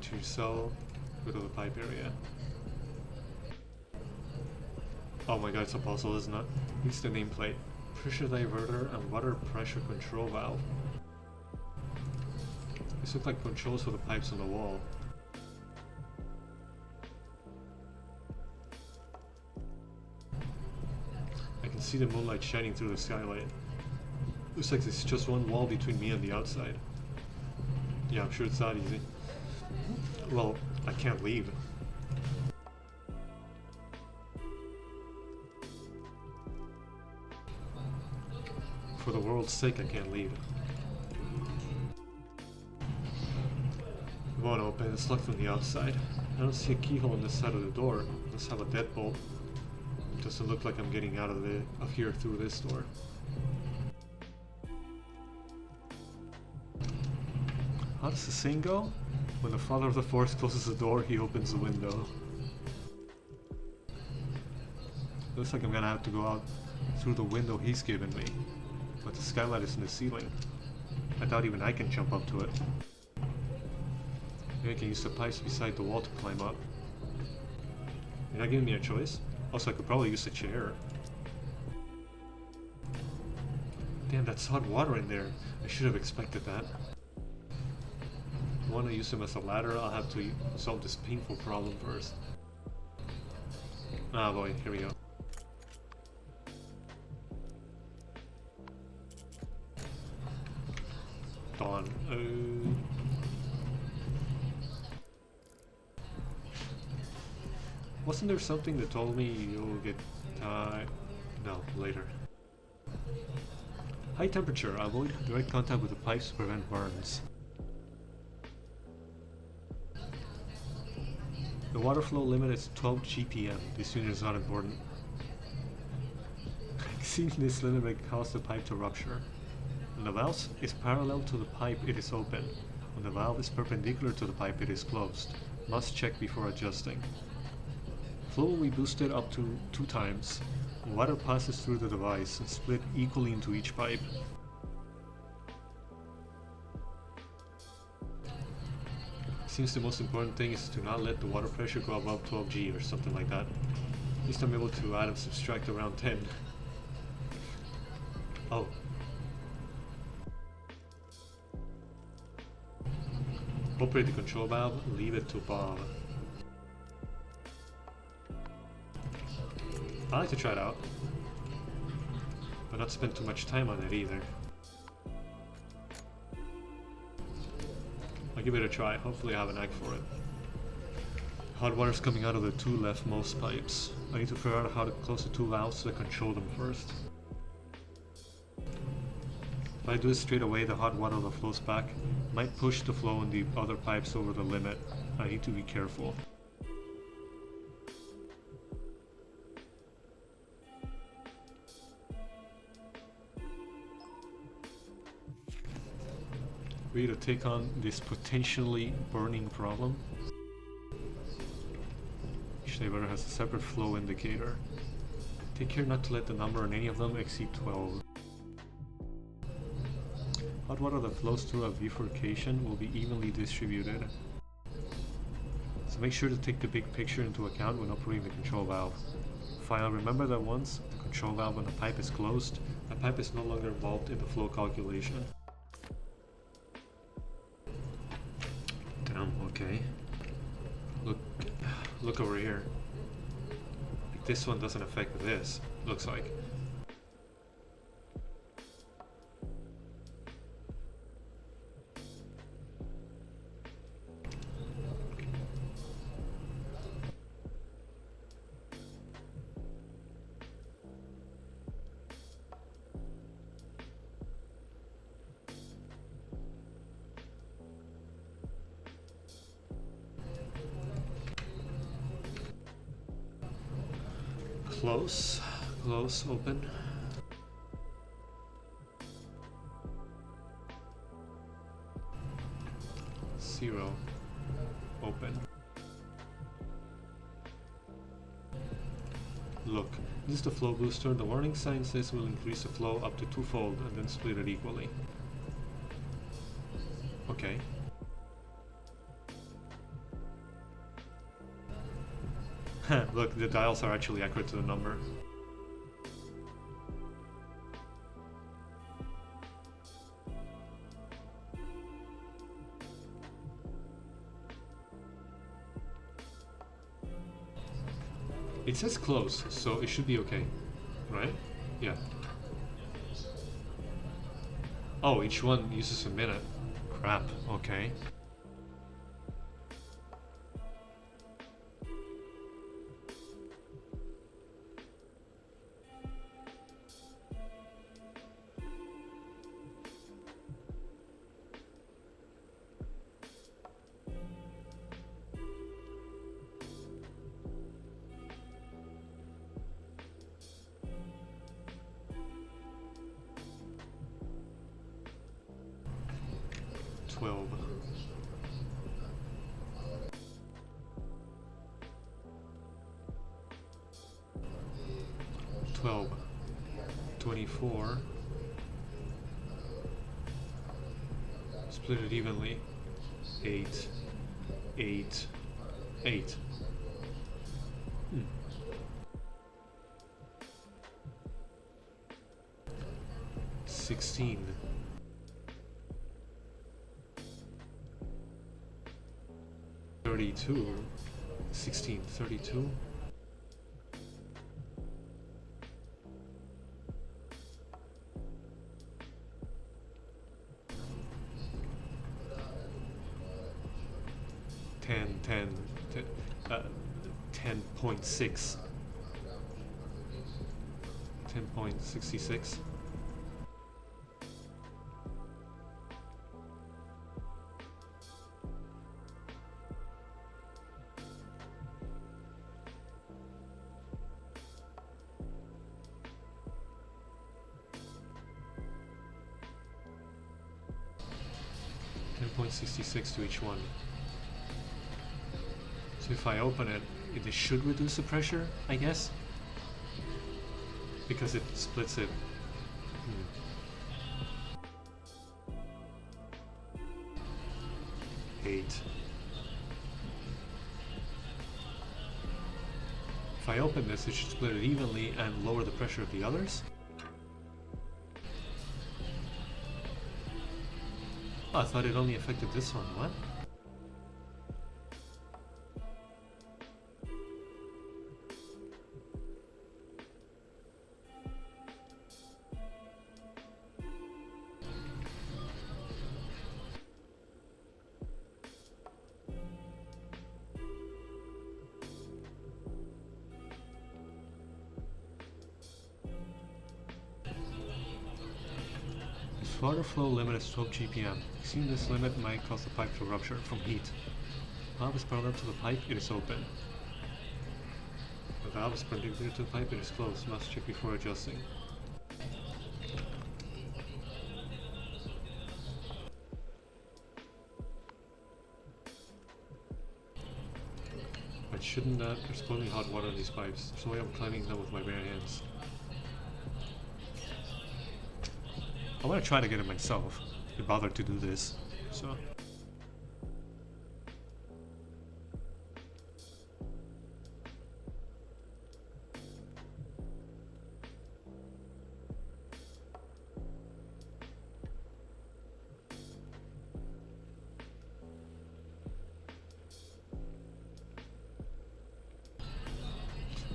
To cell, go to the pipe area. Oh my god, it's a puzzle, isn't it? Use the nameplate. Pressure diverter and water pressure control valve. These look like controls for the pipes on the wall. I can see the moonlight shining through the skylight. Looks like there's just one wall between me and the outside. Yeah, I'm sure it's not easy. Well, I can't leave. For the world's sake, I can't leave. It won't open, it's locked from the outside. I don't see a keyhole on this side of the door. Let's have a deadbolt. Doesn't look like I'm getting out of here through this door. How does the saying go? When the father of the forest closes the door, he opens the window. Looks like I'm gonna have to go out through the window he's given me. But the skylight is in the ceiling. I doubt even I can jump up to it. Maybe I can use the pipes beside the wall to climb up. You're not giving me a choice? Also, I could probably use a chair. Damn, that's hot water in there. I should have expected that. If I want to use him as a ladder, I'll have to solve this painful problem first. Ah boy, here we go. Dawn. Wasn't there something that told me you'll get tired? No, later. High temperature. Avoid direct contact with the pipes to prevent burns. The water flow limit is 12 GPM. This unit is not important. Exceeding this limit may cause the pipe to rupture. When the valve is parallel to the pipe, it is open. When the valve is perpendicular to the pipe, it is closed. Must check before adjusting. Flow will be boosted up to 2 times. Water passes through the device and split equally into each pipe. Seems the most important thing is to not let the water pressure go above 12 G or something like that. At least I'm able to add and subtract around 10. Oh. Operate the control valve, leave it to Bob. I like to try it out, but not spend too much time on it either. I'll give it a try, hopefully I have a knack for it. Hot water's coming out of the 2 leftmost pipes. I need to figure out how to close the 2 valves so I control them first. If I do it straight away, the hot water that flows back might push the flow in the other pipes over the limit. I need to be careful. Ready to take on this potentially burning problem? Each diverter has a separate flow indicator. Take care not to let the number on any of them exceed 12. Hot water that flows through a bifurcation will be evenly distributed. So make sure to take the big picture into account when operating the control valve. Finally, remember that once the control valve on the pipe is closed, the pipe is no longer involved in the flow calculation. Damn, okay. Look over here. This one doesn't affect this, looks like. Close, open. Zero, open. Look, this is the flow booster. The warning sign says will increase the flow up to twofold and then split it equally. Okay. Look, the dials are actually accurate to the number. It says close, so it should be okay, right? Yeah. Oh, each one uses a minute. Crap, okay. $12, 24, split it evenly, 8, 8, 8. 16, 32, 16, 32. 10.6, 10.66. .66 to each one. So if I open it, it should reduce the pressure, I guess, because it splits it. 8. If I open this, it should split it evenly and lower the pressure of the others. Oh, I thought it only affected this one. What? Water flow limit is 12 GPM. Exceeding this limit might cause the pipe to rupture from heat. Valve is parallel to the pipe, it is open. The valve is perpendicular to the pipe, it is closed. Must check before adjusting. But shouldn't that... There's boiling hot water in these pipes. There's no way I'm climbing them with my bare hands. I want to try to get it myself. I bothered to do this, so...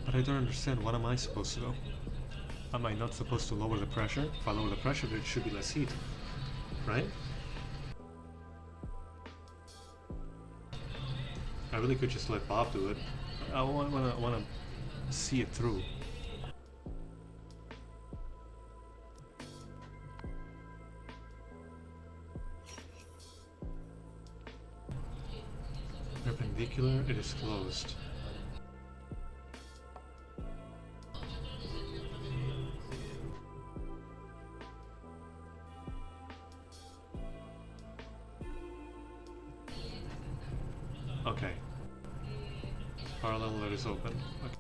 But I don't understand, what am I supposed to do? Am I not supposed to lower the pressure? If I lower the pressure, there should be less heat, right? I really could just let Bob do it. I want to see it through. Perpendicular, it is closed. Okay. Parallel, that is open. Okay.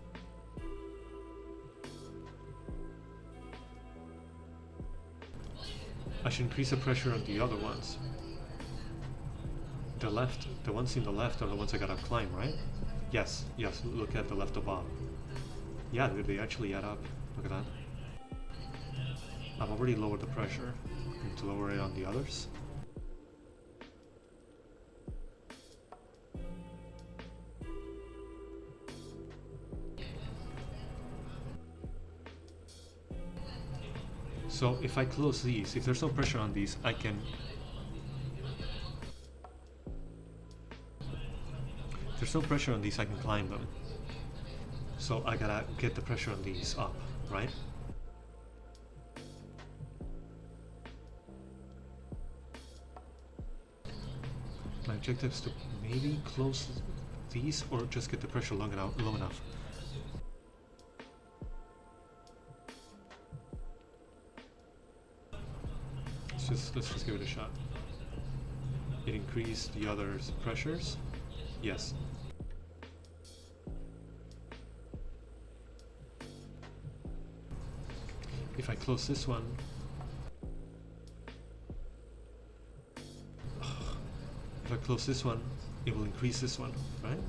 I should increase the pressure on the other ones. The left, the ones in the left are the ones I gotta climb, right? Yes, yes, look at the left above. Yeah, they actually add up. Look at that. I've already lowered the pressure. I need to lower it on the others. So if I close these, if there's no pressure on these, I can... If there's no pressure on these, I can climb them. So I gotta get the pressure on these up, right? My objective is to maybe close these or just get the pressure low enough. Let's just give it a shot. It increased the other's pressures. Yes. If I close this one, if I close this one, it will increase this one, right?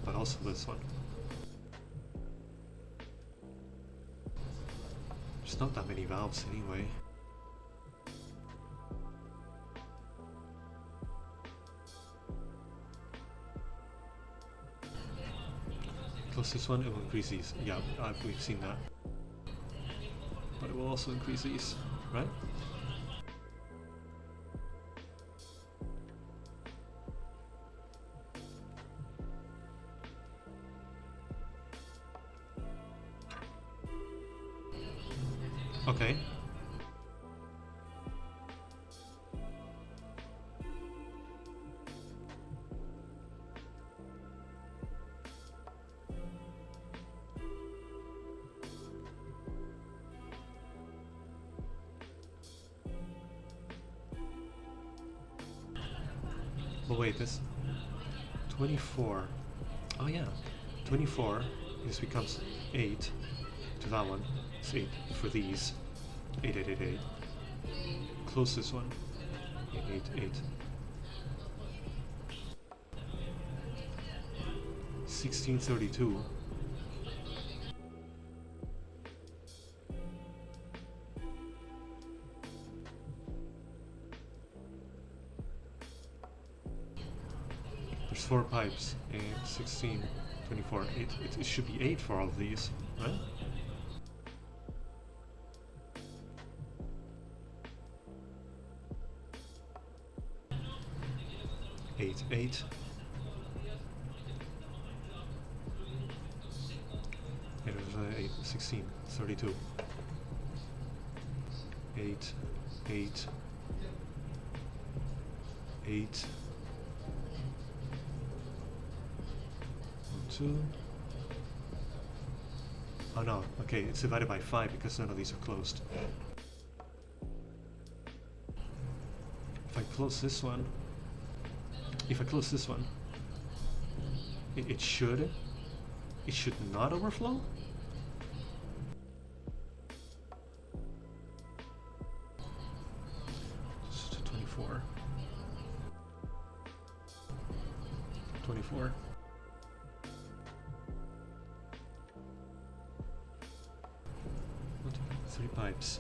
But also this one. There's not that many valves anyway. Close this one, it will increase these. Yeah, we've seen that. But it will also increase these, right? Okay. But wait, this 24. Oh yeah, 24. This becomes 8 to that one. It's 8 for these. 8, 8, 8, 8. Close this one. 8, 8, 8. 1632. There's 4 pipes. 8, 16, 24. It should be 8 for all of these, right? Eight, 8. It was 8, 16, 32. 8, 8, 8. 1, 2. Oh no, okay, it's divided by 5 because none of these are closed. If I close this one, It should. It should not overflow? It's 24. 24. What? 3 pipes.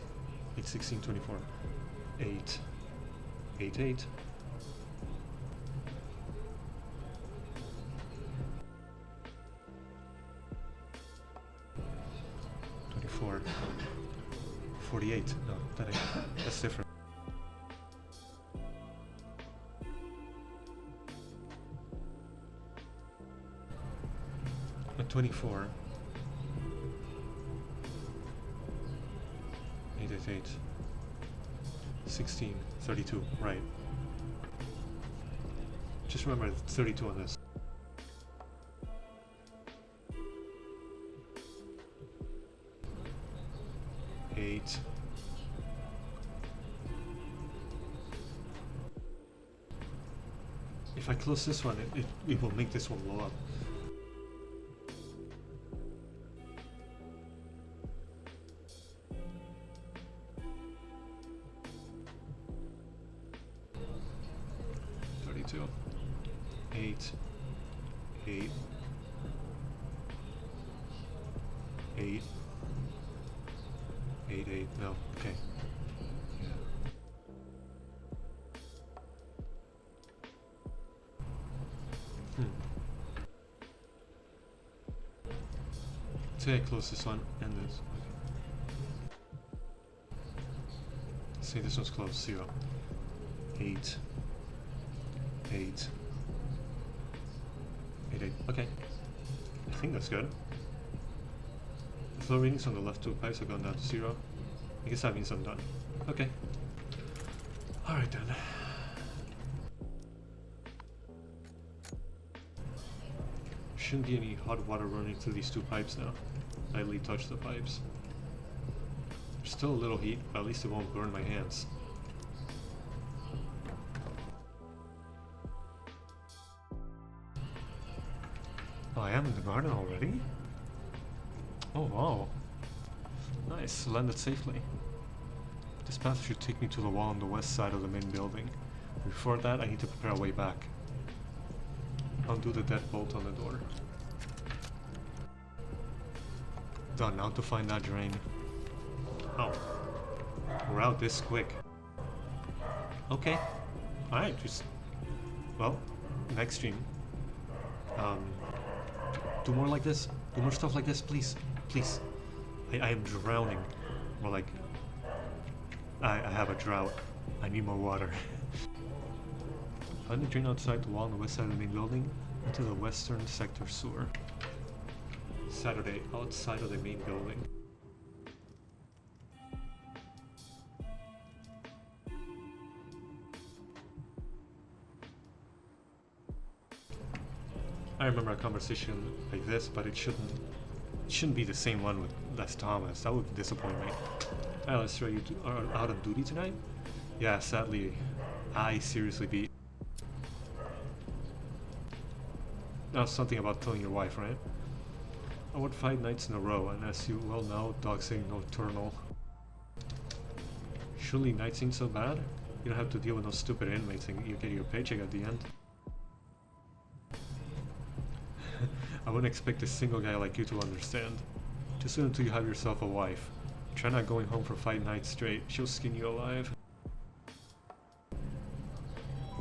8, 16, 24. 8. 8, 8. 24. 48. No, that ain't. That's different. 24. 8, 8, 8. 16. 32. Right. Just remember 32 on this. Eight. If I close this one, it will make this one blow up. Eight, 8, 8, 8, 8, no, okay. Yeah. Say I close this one and this. Okay. Say this one's closed, 0. 8, 8. 8, 8. Okay. I think that's good. The flow readings on the left 2 pipes have gone down to 0. I guess that means I'm done. Okay. Alright then. Shouldn't be any hot water running through these 2 pipes now. Lightly touch the pipes. There's still a little heat, but at least it won't burn my hands. Oh, I am in the garden already? Oh wow. Nice, landed safely. This path should take me to the wall on the west side of the main building. Before that, I need to prepare a way back. Undo the deadbolt on the door. Done, now to find that drain. Oh. We're out this quick. Okay. Alright, just... Well, next stream. Do more like this. Do more stuff like this, please. Please. I am drowning. More like... I have a drought. I need more water. Find the drain outside the wall on the west side of the main building into the western sector sewer. Saturday, outside of the main building. I remember a conversation like this, but it shouldn't be the same one with Les Thomas. That would disappoint me. Alright, let's try. You are out on duty tonight? Yeah, sadly, I seriously be. Now something about telling your wife, right? I worked 5 nights in a row, and as you well know, dogs ain't nocturnal. Surely nights ain't so bad? You don't have to deal with those stupid inmates and you get your paycheck at the end. I wouldn't expect a single guy like you to understand. Just wait until you have yourself a wife. Try not going home for 5 nights straight, she'll skin you alive.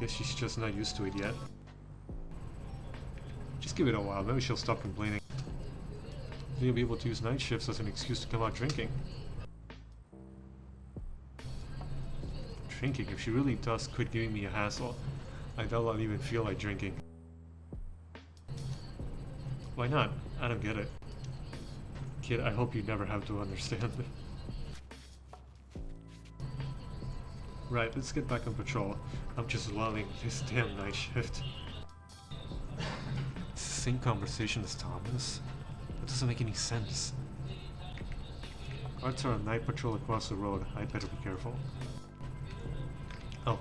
Guess she's just not used to it yet. Just give it a while, maybe she'll stop complaining. Then you'll be able to use night shifts as an excuse to come out drinking. Drinking? If she really does quit giving me a hassle, I doubt I'll even feel like drinking. Why not? I don't get it. Kid, I hope you never have to understand. Right, let's get back on patrol. I'm just loving this damn night shift. It's the same conversation as Thomas. That doesn't make any sense. Guards are on night patrol across the road. I'd better be careful. Oh.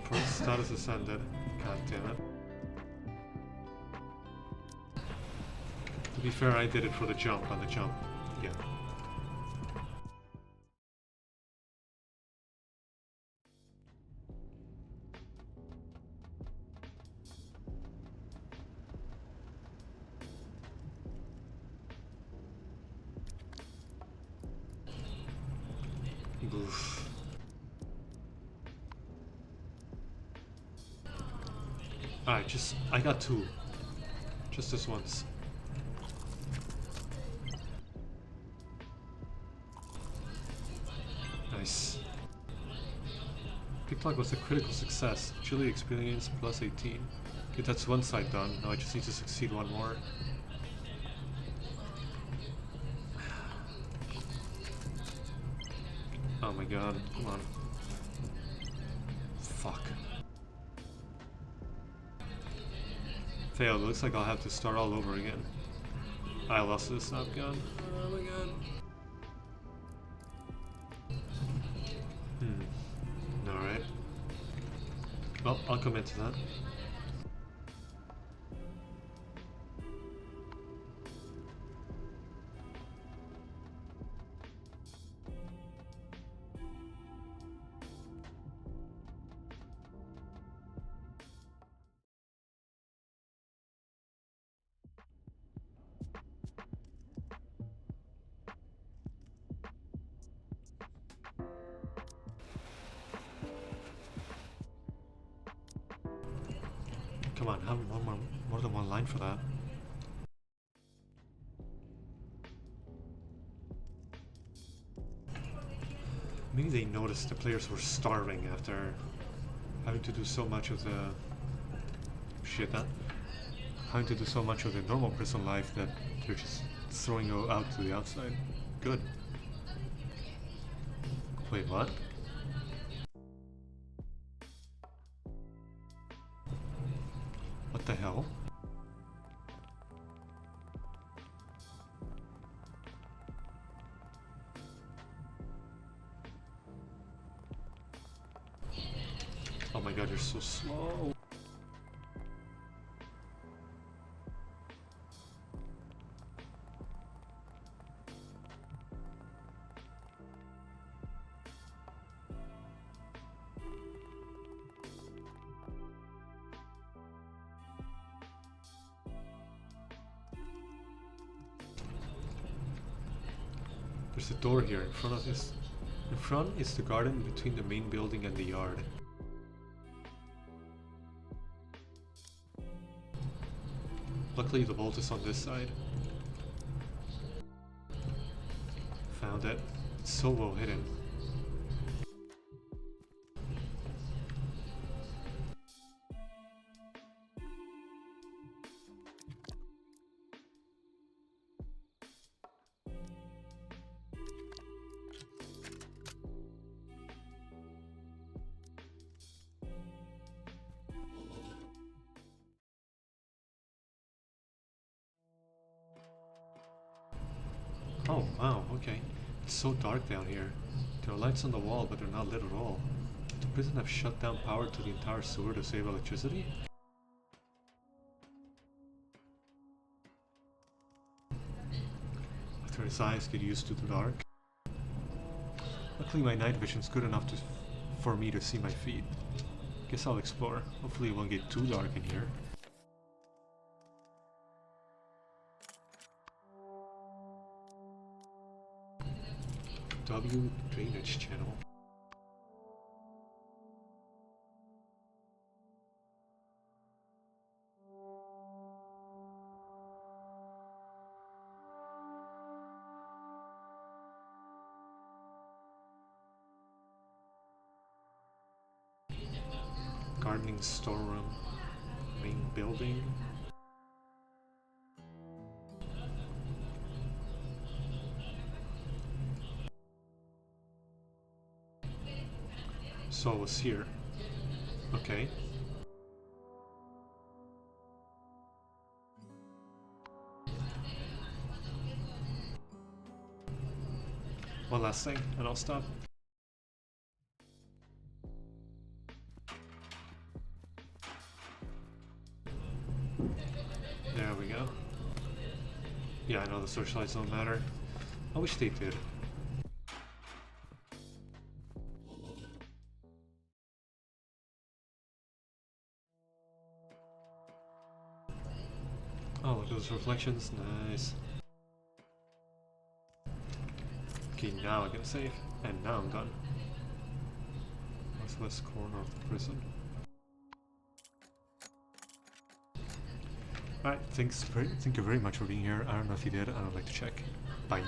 First status ascended. God damn it. To be fair, I did it for the jump, on the jump. Yeah. Oof. Alright, I got 2. Just this once. Nice. Picklock was a critical success. Agility experience plus 18. Okay, that's one side done. Now I just need to succeed one more. Oh my god, come on. Fuck. Failed. Looks like I'll have to start all over again. I lost this stop gun. Oh my god. Alright. Well, I'll commit to that. Come on, have more than one line for that. Maybe they noticed the players were starving after having to do so much of the having to do so much of the normal prison life that they're just throwing you out to the outside. Good. Wait, what? What the hell? Oh my god, you're so slow. There's a door here in front of this. In front is the garden between the main building and the yard. Luckily the vault is on this side. Found it. It's so well hidden. Oh wow, okay. It's so dark down here. There are lights on the wall, but they're not lit at all. Did the prison have shut down power to the entire sewer to save electricity? After his eyes get used to the dark. Luckily my night vision's good enough for me to see my feet. Guess I'll explore. Hopefully it won't get too dark in here. W drainage channel. Gardening storeroom. Main building. So I was here. Okay. One last thing, and I'll stop. There we go. Yeah, I know the searchlights don't matter. I wish they did. Oh, look at those reflections. Nice. Okay, now I can save. And now I'm done. Northwest corner of the prison. Alright, thank you very much for being here. I don't know if you did, I would like to check. Bye.